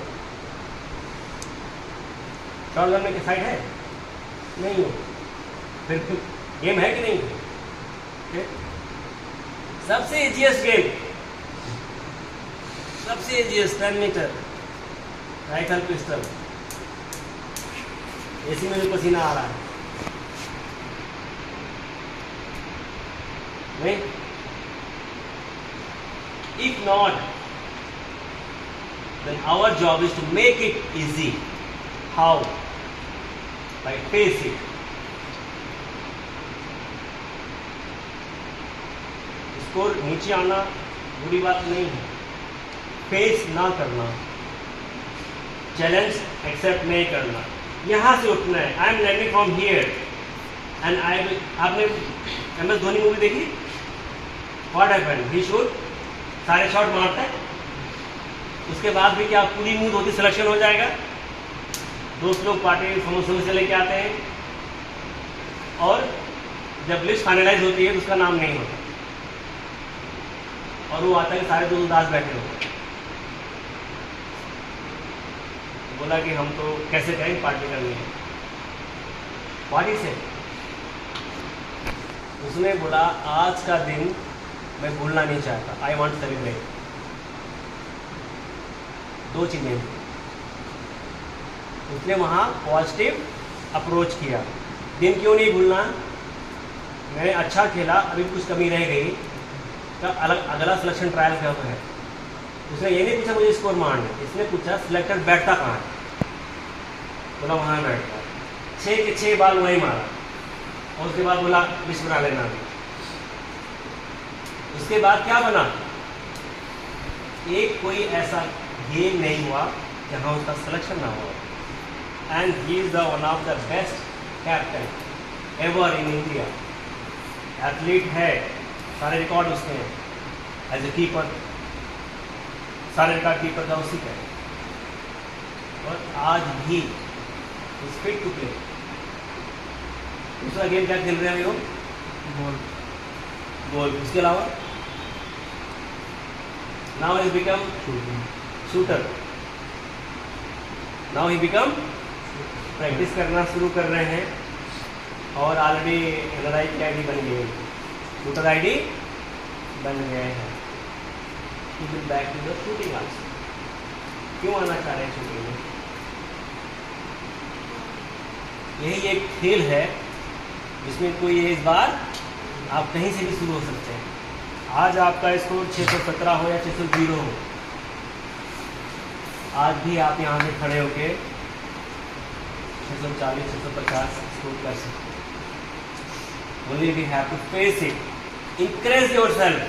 शॉर्ट गन में साइड है नहीं हो, फिर गेम है कि नहीं? सबसे इजीएस्ट गेम, सबसे easiest 10 metre rifle pistol. AC में भी पसीना आ रहा है नहीं? If not, then our job is to make it easy. How? By face it. Score नीचे आना बुरी बात नहीं है, फेस ना करना, चैलेंज एक्सेप्ट नहीं करना, यहाँ से उठना है। I am learning from here and I. आपने MS धोनी मूवी देखी? व्हाट हैपेंड, ही शूट, सारे शॉट मारता है, उसके बाद भी क्या पूरी मूड होती, सिलेक्शन हो जाएगा, दोस्त लोग पार्टी समोसे से लेके आते हैं, और जब लिस्ट फाइनलाइज होती है तो उसका नाम नहीं होता, और वो आता है कि सारे दोस्त उदास बैठे हो। बोला कि हम तो कैसे करें, पार्टी करनी है, पार्टी से। उसने बोला आज का दिन मैं भूलना नहीं चाहता, आई वॉन्ट सेलिब्रेट। 2 चीजें थी, उसने वहाँ पॉजिटिव अप्रोच किया, दिन क्यों नहीं भूलना, मैंने अच्छा खेला, अभी कुछ कमी रह गई, अलग अगला सिलेक्शन ट्रायल क्या है। उसने ये नहीं पूछा मुझे स्कोर मारना, इसने पूछा सिलेक्टर बैठता कहाँ है, बोला वहाँ बैठता, 6 के 6 बाल वहीं मारा, और उसके बाद बोला लिस्ट बना लेना। उसके बाद क्या बना, एक कोई ऐसा गेम नहीं हुआ जहाँ उसका सिलेक्शन ना हुआ, and he is the one of the best captain ever in India. Athlete है, सारे रिकॉर्ड उसके हैं, एज ए कीपर सारे रिकॉर्ड कीपर का उसी का है, और आज भी इज फिट टू प्ले। दूसरा गेम क्या खेल रहे हैं वो, गोल। उसके अलावा now he become shooter, now he become, practice करना शुरू कर रहे हैं, और ऑलरेडी NRI की आईडी बन गई, शूटर आईडी बन गए हैं। Back to the shooting also, क्यों आना चाह रहे हैं शूटिंग में? यही एक खेल है जिसमें कोई इस बार आप कहीं से भी शुरू हो सकते हैं। आज आपका स्कोर 617 हो या 60 हो, आज भी आप यहाँ से खड़े होके 640, 650 स्कोर कर सकते हैं। Only we have to face it, encourage yourself,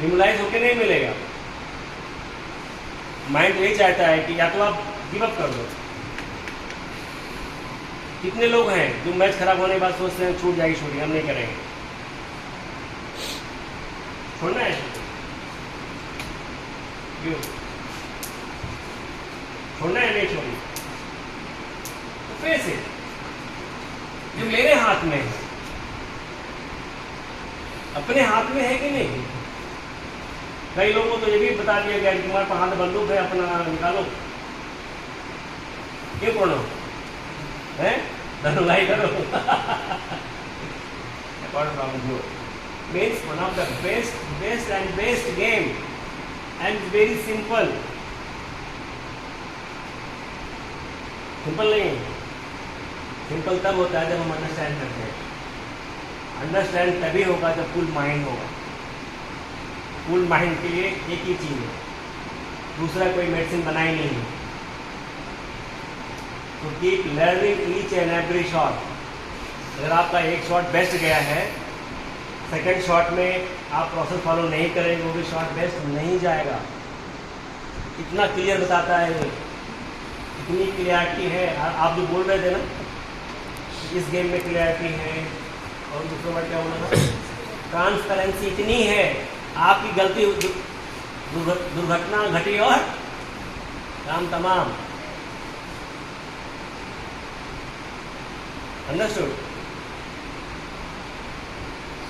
demoralise होके नहीं मिलेगा। माइंड यही चाहता है कि या तो आप गिव अप कर दो। कितने लोग हैं जो मैच खराब होने के बाद सोचते हैं छूट जाएगी शूटिंग, हम नहीं करेंगे, छोड़ना है। क्यों छोड़ना है? नहीं छोड़ना। तो फेस इट, जो मेरे हाथ में है, अपने हाथ में है कि नहीं। कई लोगों को तो ये भी बता दिया गया कि तुम्हारे पास हाथ बंदूक है, अपना निकालो। क्यों पढ़ो है, धनुलाई करो। Means one of the best and best game and very simple. Simple नहीं, सिंपल तब होता है जब हम अंडरस्टैंड करते हैं। अंडरस्टैंड तभी होगा जब फुल माइंड होगा। फुल माइंड के लिए एक ही चीज़ है, दूसरा कोई मेडिसिन बनाई नहीं है। तो keep learning each and every shot. अगर आपका एक शॉट बेस्ट गया है, सेकंड शॉट में आप प्रोसेस फॉलो नहीं करेंगे, वो भी शॉट बेस्ट नहीं जाएगा। इतना क्लियर बताता है ये, इतनी क्लियरिटी है। आप जो बोल रहे थे ना इस गेम में क्लियरिटी है, और दूसरा वर्ड क्या बोला था, ट्रांसपेरेंसी इतनी है। आपकी गलती दुर्घटना घटी और काम तमाम। Understood?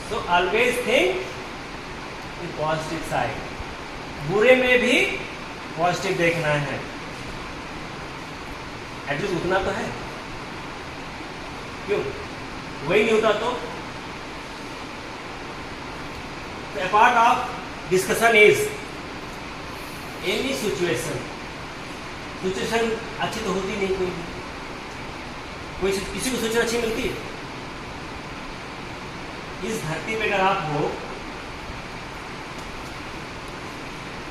So always think in positive side. बुरे में भी पॉजिटिव देखना है, एटलीस्ट उतना तो है। क्यों वही नहीं होता तो a part of discussion is any situation अच्छी तो होती नहीं, कोई किसी को सिचुएशन अच्छी मिलती है? इस धरती पे अगर आप हो,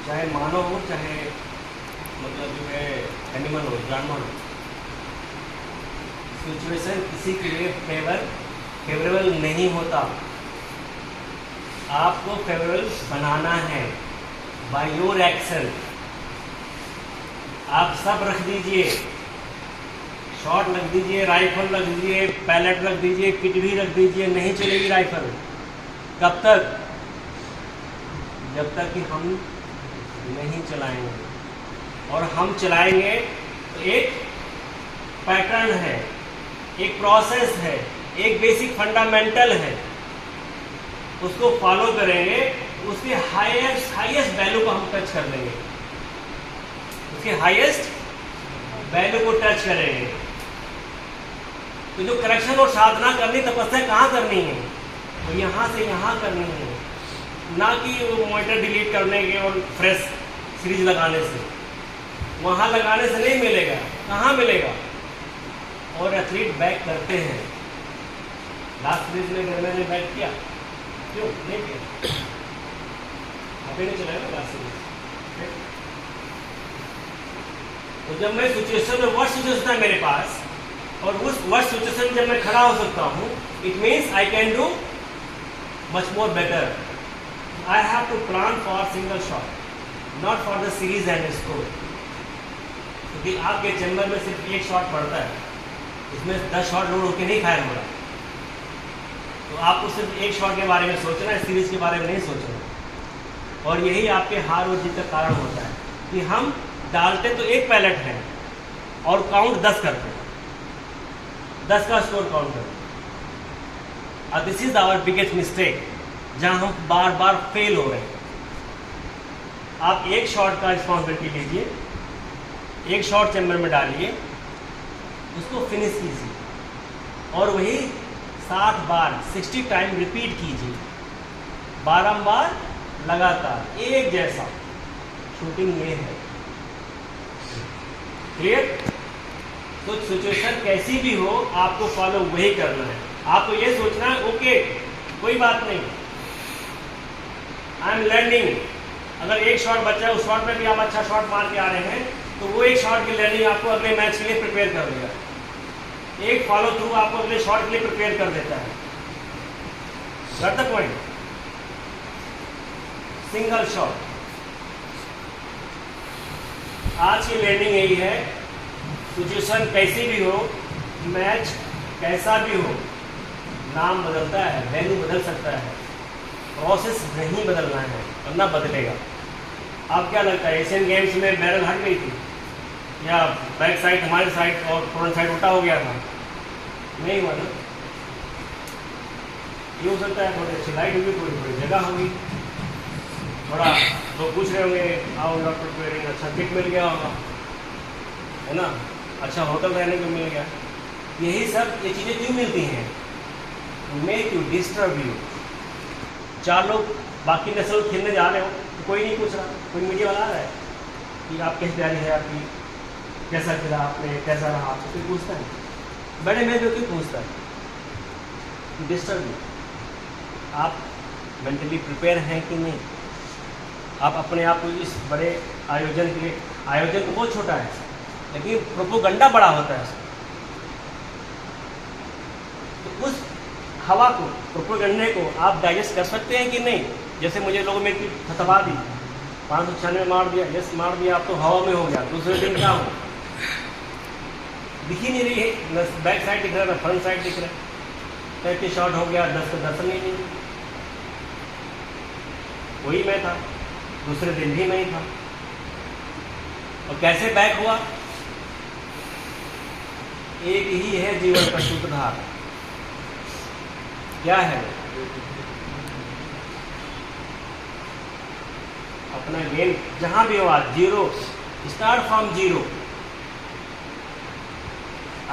चाहे मानव हो चाहे मतलब जो है एनिमल हो, जानवर हो, सिचुएशन किसी के लिए फेवरेबल नहीं होता। आपको फेवरेबल बनाना है बाय योर एक्शन। आप सब रख दीजिए, शॉट रख दीजिए, राइफल रख दीजिए, पैलेट रख दीजिए, किट भी रख दीजिए, नहीं चलेगी राइफल। कब तक? जब तक कि हम नहीं चलाएंगे। और हम चलाएंगे तो एक पैटर्न है, एक प्रोसेस है, एक बेसिक फंडामेंटल है, उसको फॉलो करेंगे, उसके हाईएस्ट वैल्यू को हम टच कर लेंगे, उसके हाईएस्ट वैल्यू को टच करेंगे। तो जो करेक्शन और साधना करनी, तपस्या कहाँ करनी है? तो यहाँ से यहाँ करनी है, ना कि वो मॉनिटर डिलीट करने के और फ्रेश सीरीज लगाने से। वहाँ लगाने से नहीं मिलेगा, कहाँ मिलेगा? और एथलीट बैक करते हैं। लास्ट सीरीज में अगर मैंने बैक किया, क्यों नहीं किया? अभी नहीं चलेगा लास्ट सीरीज। तो जब मैं सिचुएशन में वर्स्ट सिचुएशन है मेरे पास, और उस वर्स्ट सिचुएशन जब मैं खड़ा हो सकता हूँ, it means I can do much more better. I have to plan for single shot, not for the series and score. क्योंकि आपके चैम्बर में सिर्फ एक शॉट पड़ता है, इसमें 10 शॉट लोड होकर नहीं फायर हो रहा। तो आपको सिर्फ एक शॉट के बारे में सोचना है, सीरीज के बारे में नहीं सोचना। और यही आपके हार और जीत का कारण होता है कि हम डालते तो एक पैलेट है और काउंट 10 करते हैं, 10 का स्कोर काउंट करते हैं। और this is our biggest mistake, जहां हम बार बार फेल हो रहे हैं। आप एक शॉट का रिस्पॉन्सिबिलिटी लीजिए, एक शॉट चैम्बर में डालिए, उसको फिनिश कीजिए, और वही 60 बार 60 टाइम रिपीट कीजिए, बारंबार लगातार एक जैसा। शूटिंग ये है, क्लियर? तो सिचुएशन कैसी भी हो, आपको फॉलो वही करना है। आपको ये सोचना है ओके कोई बात नहीं, आई एम लर्निंग। अगर एक शॉट बचा है, उस शॉट में भी आप अच्छा शॉट मार के आ रहे हैं, तो वो एक शॉट की लर्निंग आपको अगले मैच के लिए प्रिपेयर कर देगा। एक फॉलो थ्रू आपको अगले शॉट के लिए प्रिपेयर कर देता है। Got the point? Single shot. आज की लर्निंग यही है, सिचुएशन कैसी भी हो, मैच कैसा भी हो, नाम बदलता है, वैल्यू बदल सकता है, प्रोसेस नहीं बदलना है वरना बदलेगा। आप क्या लगता है एशियन गेम्स में बैरल हट गई थी या बैक साइड हमारी साइड और फ्रंट साइड उल्टा हो गया था? नहीं हुआ ना। ये हो सकता है थोड़ी अच्छी लाइट होगी, थोड़ी थोड़ी जगह होगी, थोड़ा तो पूछ रहे होंगे आओ डॉक्टर प्रिपेयरिंग, अच्छा किट मिल गया होगा, है ना, अच्छा होटल रहने को मिल गया। यही सब ये चीज़ें क्यों मिलती हैं? Make you disturb you. 4 लोग बाकी नस्ल खेलने जा रहे हो तो कोई नहीं पूछ रहा, कोई मीडिया वाला आ रहा है कि आप कैसी तैयारी है आपकी, कैसा खेला आपने, कैसा रहा, आपको कोई पूछता है? बड़े मैं क्यों पूछता है? Disturb you. आप मेंटली प्रिपेयर हैं कि नहीं? आप अपने आप को इस बड़े आयोजन के लिए, आयोजन तो बहुत छोटा है लेकिन प्रोपोगंडा बड़ा होता है, तो उस हवा को, प्रोपोगंडे को आप डाइजेस्ट कर सकते हैं कि नहीं? जैसे मुझे लोगों में थतवा दी, 596 मार दिया, यस मार दिया, आप तो हवा में हो गया, दूसरे दिन क्या हो, दिख ही नहीं रही है, न बैक साइड दिख रहा है न फ्रंट साइड दिख रहा है, 35 शॉट हो गया, 10 का दर्शन ही नहीं। वही मैं था, दूसरे दिन भी मैं ही था। और कैसे बैक हुआ? एक ही है जीवन का सूत्रधार। क्या है? अपना गेम जहां भी हो, आज जीरो, स्टार्ट फ्रॉम जीरो।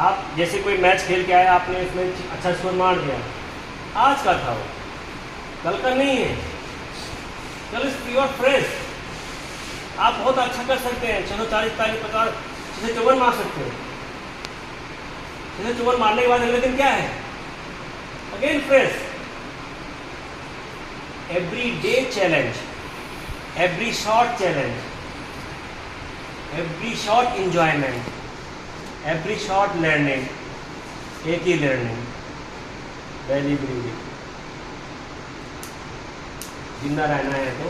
आप जैसे कोई मैच खेल के आए, आपने इसमें अच्छा स्कोर मार दिया, आज का था वो, कल का नहीं है, कल इज प्योर फ्रेश। आप बहुत अच्छा कर सकते हैं, 640, 40, 50, 654 मार सकते हो। 654 मारने के बाद अगले दिन क्या है? Again fresh. Every day challenge, every short challenge, every short enjoyment, every short learning, एक ही लर्निंग, डेली ब्रीदिंग। जिंदा रहना है तो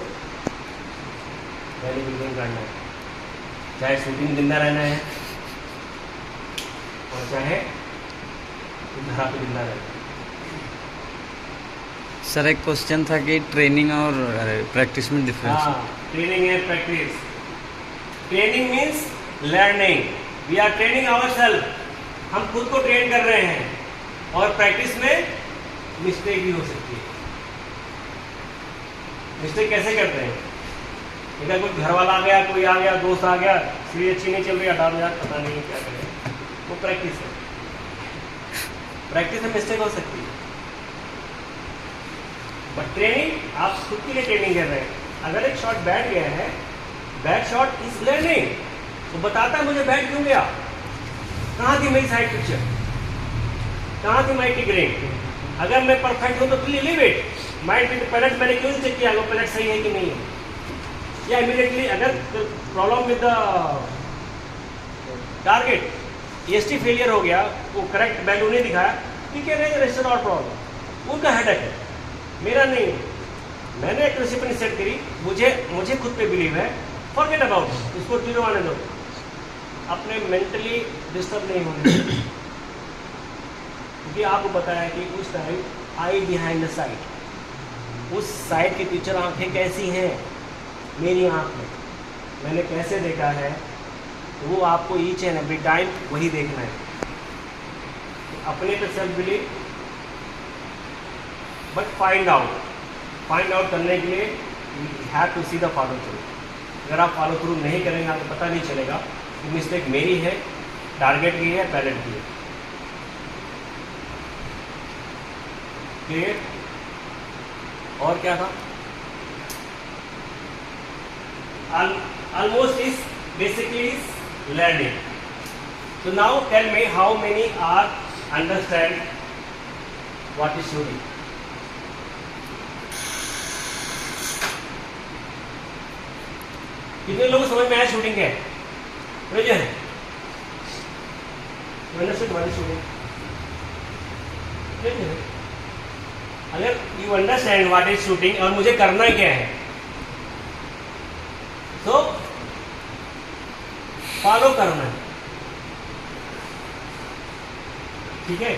डेली ब्रीदिंग करना है, चाहे शूटिंग जिंदा रहना है और चाहे धरा पे जिंदा रहना है। सर एक क्वेश्चन था कि ट्रेनिंग और प्रैक्टिस में डिफरेंस। हाँ, training and practice. Training means learning, we are training ourself, हम खुद को ट्रेन कर रहे हैं, और प्रैक्टिस में मिस्टेक भी हो सकती है। मिस्टेक कैसे करते हैं? अगर कोई घर वाला आ गया, कोई आ गया, दोस्त आ गया, सीढ़ी अच्छी नहीं चल रही, हटा दो यार, पता नहीं क्या करें, वो प्रैक्टिस है। प्रैक्टिस में मिस्टेक हो सकती है, बट ट्रेनिंग आप खुद के लिए ट्रेनिंग कर रहे हैं। अगर एक शॉट बैठ गया है, बैक शॉट इज लर्निंग, तो बताता है मुझे बैठ क्यों गया, कहाँ थी मेरी साइड पिक्चर, कहाँ थी माई टिकरिंग। अगर मैं परफेक्ट हूँ तो प्लीज लीव इट, माइंड में पैलेट मैंने क्यों चेक किया वो पैलेट सही है कि नहीं है, या इमीडिएटली अगर problem with the target, EST failure हो गया, वो करेक्ट वैल्यू नहीं दिखाया, ठीक है, रजिस्टर और प्रॉब्लम, उनका हेडेक है, मेरा नहीं है। मैंने एक रेसिपी सेट करी, मुझे खुद पे बिलीव है, फॉरगेट अबाउट, इसको जीरो आने दो, अपने मेंटली डिस्टर्ब नहीं होने दो। क्योंकि आपको पता है कि उस time I behind the site, उस साइड की पिक्चर आंखें कैसी हैं, मेरी आंख में मैंने कैसे देखा है, वो आपको ईच एंड एवरी टाइम वही देखना है। अपने पे self believe, but find out करने के लिए you have to see the follow through. अगर आप फॉलो थ्रू नहीं करेंगे, आपको पता नहीं चलेगा कि मिस्टेक मेरी है, टारगेट की है, पैलेट की है। क्लियर? और क्या था? Almost is basically is learning. So now tell me how many are understand what is shooting? कितने लोगों समझ में आया शूटिंग क्या है? Raise understood what is shooting? अगर you understand what is shooting और मुझे करना क्या है, तो फॉलो करना है, ठीक है।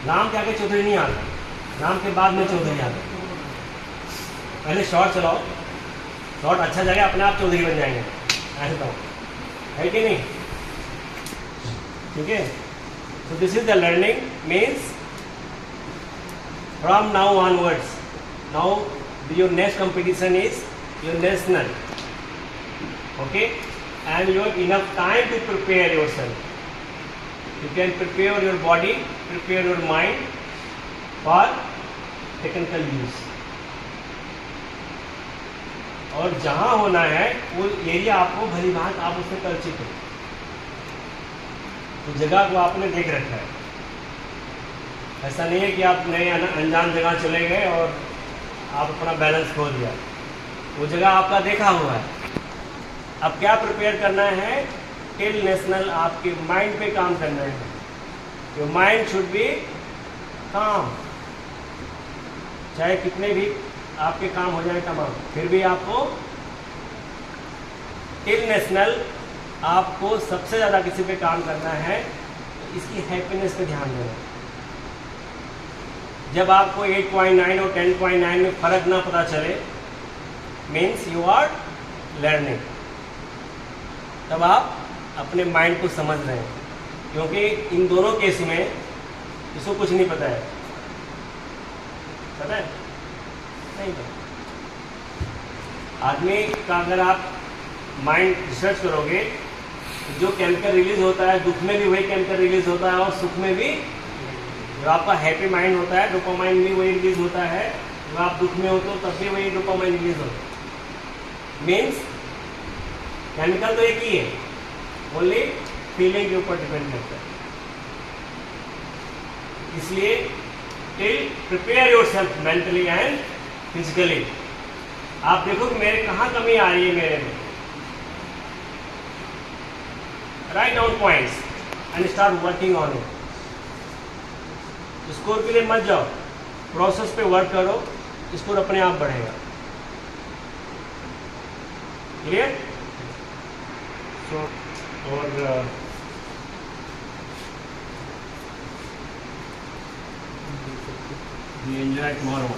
नाम के आगे चौधरी नहीं आता, नाम के बाद में चौधरी आता। पहले शॉर्ट चलाओ, शॉर्ट अच्छा जगह अपने आप चौधरी बन जाएंगे, ऐसे तो है कि नहीं, ठीक है। So this is the learning, means from now onwards, now your next competition is your national, okay, and you have enough time to prepare yourself. You can prepare your body, prepare your mind for technical use. और जहां होना है वो एरिया आपको भली भांति आप उससे परिचित हो, तो जगह को आपने देख रखा है। ऐसा नहीं है कि आप नए अनजान जगह चले गए और आप अपना बैलेंस खो दिया, वो जगह आपका देखा हुआ है। अब क्या प्रिपेयर करना है, टिल नेशनल आपके माइंड पे काम करना है। योर माइंड शुड बी काम, चाहे कितने भी आपके काम हो जाए तमाम, फिर भी आपको टिल नेशनल आपको सबसे ज़्यादा किसी पे काम करना है, तो इसकी हैप्पीनेस पे ध्यान देना। जब आपको 8.9 और 10.9 में फ़र्क ना पता चले, मीन्स यू आर लर्निंग, तब आप अपने माइंड को समझ रहे हैं। क्योंकि इन दोनों केस में इसको कुछ नहीं पता है, पता है नहीं पता। आदमी का अगर आप माइंड रिसर्च करोगे, तो जो केमिकल रिलीज होता है दुख में भी वही केमिकल रिलीज होता है, और सुख में भी जो आपका हैप्पी माइंड होता है डोपामाइन भी वही रिलीज होता है, जब आप दुख में हो तो तब भी वही डोपामाइन रिलीज होता है। मीन्स केमिकल तो एक ही है, ओनली फीलिंग के ऊपर डिपेंड करता है। इसलिए till prepare yourself mentally and physically. आप देखो कि मेरे कहाँ कमी आ रही है मेरे में, write down points and start working on it. Score के लिए मत जाओ, प्रोसेस पे वर्क करो, स्कोर अपने आप बढ़ेगा। क्लियर? और we enjoy tomorrow.